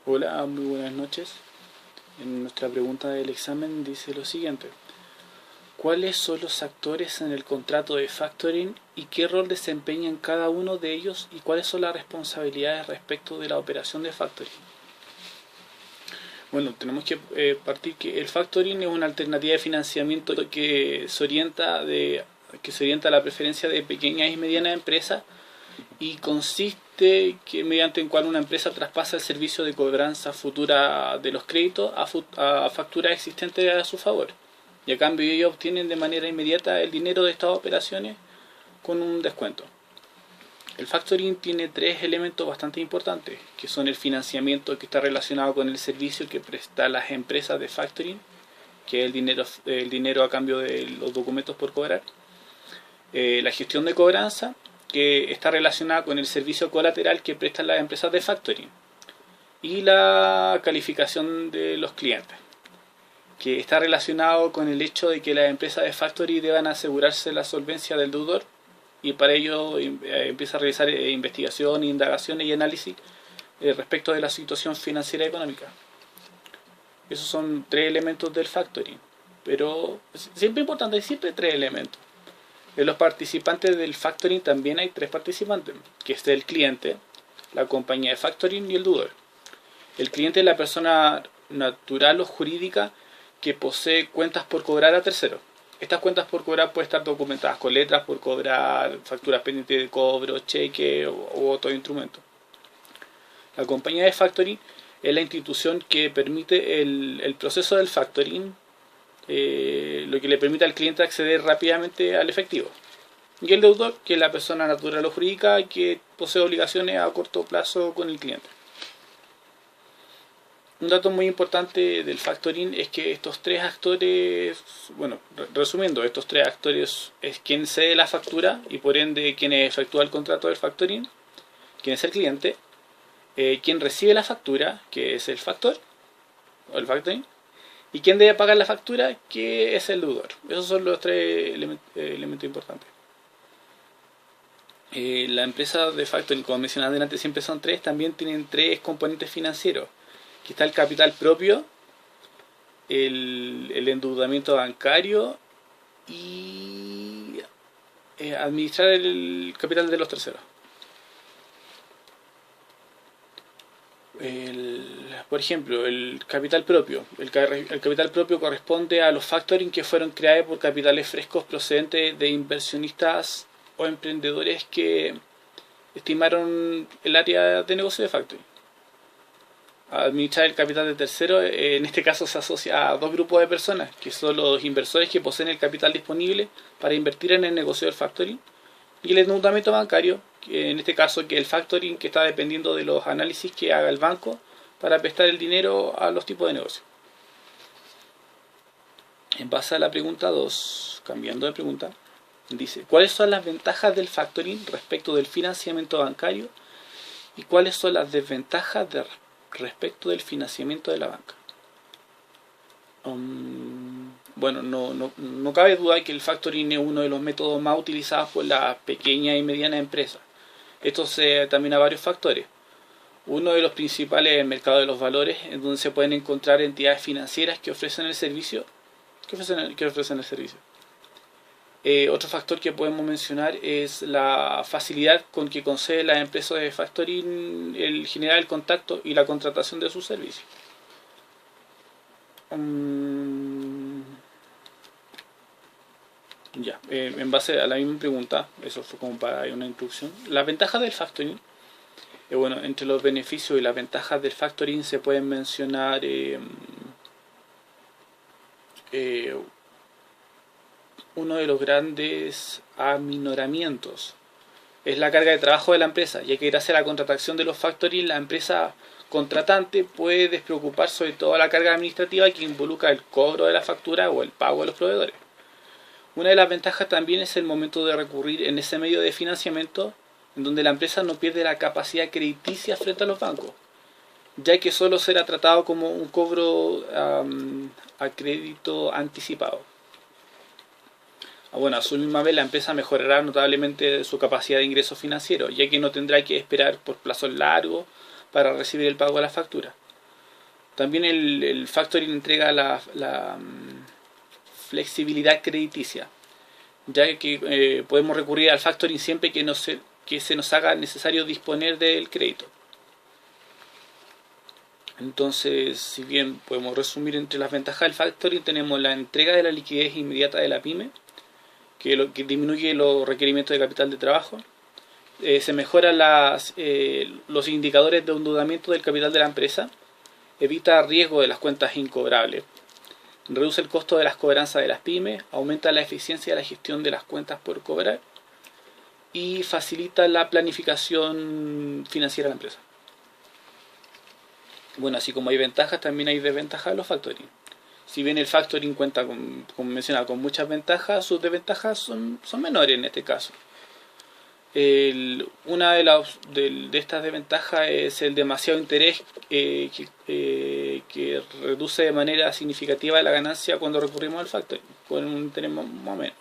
Hola, muy buenas noches. En nuestra pregunta del examen dice lo siguiente. ¿Cuáles son los actores en el contrato de factoring y qué rol desempeñan cada uno de ellos y cuáles son las responsabilidades respecto de la operación de factoring? Bueno, tenemos que partir que el factoring es una alternativa de financiamiento que se orienta a la preferencia de pequeñas y medianas empresas y consiste que mediante el cual una empresa traspasa el servicio de cobranza futura de los créditos a facturas existentes a su favor, y a cambio ellos obtienen de manera inmediata el dinero de estas operaciones con un descuento. El factoring tiene tres elementos bastante importantes, que son el financiamiento, que está relacionado con el servicio que prestan las empresas de factoring, que es el dinero a cambio de los documentos por cobrar, la gestión de cobranza, que está relacionada con el servicio colateral que prestan las empresas de factoring, y la calificación de los clientes, que está relacionado con el hecho de que las empresas de factoring deban asegurarse la solvencia del deudor, y para ello empieza a realizar investigación, indagaciones y análisis respecto de la situación financiera y económica. Esos son tres elementos del factoring, pero siempre importante, siempre tres elementos. En los participantes del factoring también hay tres participantes, que es el cliente, la compañía de factoring y el deudor. El cliente es la persona natural o jurídica que posee cuentas por cobrar a terceros. Estas cuentas por cobrar pueden estar documentadas con letras por cobrar, facturas pendientes de cobro, cheque u otro instrumento. La compañía de factoring es la institución que permite el proceso del factoring, lo que le permite al cliente acceder rápidamente al efectivo. Y el deudor, que es la persona natural o jurídica que posee obligaciones a corto plazo con el cliente. Un dato muy importante del factoring es que estos tres actores, bueno, resumiendo, estos tres actores es quien cede la factura y por ende quien efectúa el contrato del factoring, quien es el cliente, quien recibe la factura, que es el factor, o el factoring, y quien debe pagar la factura, que es el deudor. Esos son los tres elementos importantes. La empresa de factoring, como mencionaba antes, siempre son tres, también tienen tres componentes financieros, que está el capital propio, el endeudamiento bancario y administrar el capital de los terceros. Por ejemplo, el capital propio. El capital propio corresponde a los factoring que fueron creados por capitales frescos procedentes de inversionistas o emprendedores que estimaron el área de negocio de factoring. Administrar el capital de terceros, en este caso se asocia a dos grupos de personas, que son los inversores que poseen el capital disponible para invertir en el negocio del factoring, y el endeudamiento bancario, que en este caso que el factoring que está dependiendo de los análisis que haga el banco para prestar el dinero a los tipos de negocio. En base a la pregunta 2, cambiando de pregunta, dice: ¿cuáles son las ventajas del factoring respecto del financiamiento bancario y cuáles son las desventajas respecto del financiamiento de la banca? Bueno, no cabe duda que el factoring es uno de los métodos más utilizados por las pequeñas y medianas empresas. Esto se debe también a varios factores. Uno de los principales es el mercado de los valores, en donde se pueden encontrar entidades financieras que ofrecen el servicio. Otro factor que podemos mencionar es la facilidad con que concede la empresa de factoring el generar el contacto y la contratación de sus servicios. En base a la misma pregunta, eso fue como para una introducción. Las ventajas del factoring, bueno, entre los beneficios y las ventajas del factoring se pueden mencionar uno de los grandes aminoramientos es la carga de trabajo de la empresa, ya que gracias a la contratación de los factoring la empresa contratante puede despreocupar sobre toda la carga administrativa que involucra el cobro de la factura o el pago de los proveedores. Una de las ventajas también es el momento de recurrir en ese medio de financiamiento, en donde la empresa no pierde la capacidad crediticia frente a los bancos, ya que solo será tratado como un cobro a crédito anticipado. Bueno, a su misma vez la empresa mejorará notablemente su capacidad de ingreso financiero, ya que no tendrá que esperar por plazos largos para recibir el pago de la factura. También el factoring entrega la flexibilidad crediticia, ya que podemos recurrir al factoring siempre que se nos haga necesario disponer del crédito. Entonces, si bien podemos resumir entre las ventajas del factoring, tenemos la entrega de la liquidez inmediata de la pyme, que disminuye los requerimientos de capital de trabajo. Se mejoran los indicadores de endeudamiento del capital de la empresa, evita riesgo de las cuentas incobrables, reduce el costo de las cobranzas de las pymes, aumenta la eficiencia de la gestión de las cuentas por cobrar y facilita la planificación financiera de la empresa. Bueno, así como hay ventajas, también hay desventajas de los factoring. Si bien el factoring cuenta, como mencionaba, con muchas ventajas, sus desventajas son menores en este caso. Una de estas desventajas es el demasiado interés que reduce de manera significativa la ganancia cuando recurrimos al factoring, con un interés más o menos.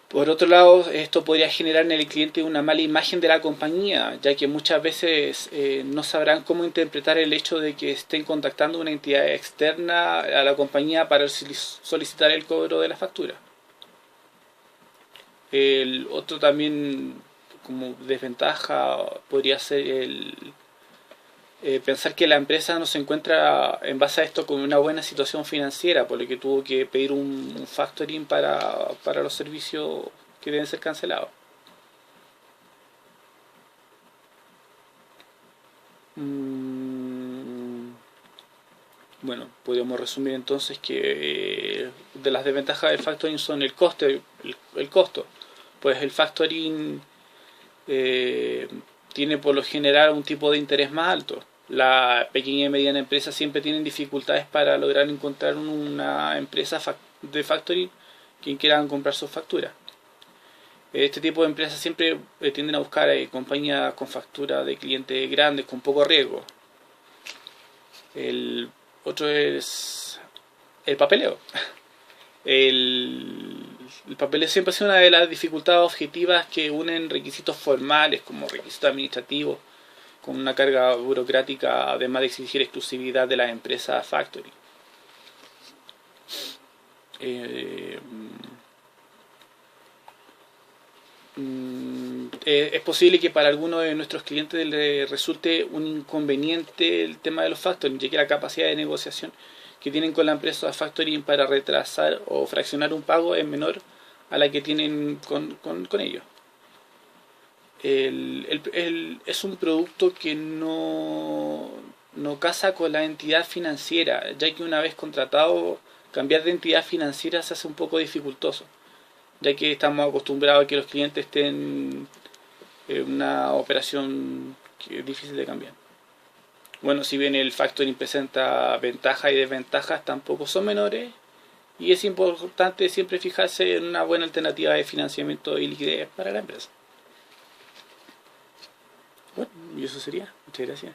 Por otro lado, esto podría generar en el cliente una mala imagen de la compañía, ya que muchas veces no sabrán cómo interpretar el hecho de que estén contactando una entidad externa a la compañía para solicitar el cobro de la factura. El otro también, como desventaja, podría ser pensar que la empresa no se encuentra en base a esto con una buena situación financiera, por lo que tuvo que pedir un factoring para los servicios que deben ser cancelados. Bueno, podríamos resumir entonces que de las desventajas del factoring son el costo, pues el factoring tiene por lo general un tipo de interés más alto. La pequeña y mediana empresa siempre tienen dificultades para lograr encontrar una empresa de factoring quien quieran comprar sus facturas. Este tipo de empresas siempre tienden a buscar compañías con factura de clientes grandes con poco riesgo. El otro es el papeleo. El papeleo siempre ha sido una de las dificultades objetivas que unen requisitos formales como requisitos administrativos con una carga burocrática, además de exigir exclusividad de las empresas factory. Es posible que para algunos de nuestros clientes les resulte un inconveniente el tema de los factoring, ya que la capacidad de negociación que tienen con la empresa factoring para retrasar o fraccionar un pago es menor a la que tienen con ellos. Es un producto que no casa con la entidad financiera, ya que una vez contratado, cambiar de entidad financiera se hace un poco dificultoso, ya que estamos acostumbrados a que los clientes estén en una operación que es difícil de cambiar. Bueno, si bien el factoring presenta ventajas y desventajas, tampoco son menores, y es importante siempre fijarse en una buena alternativa de financiamiento y liquidez para la empresa. Bueno, y eso sería. Muchas gracias.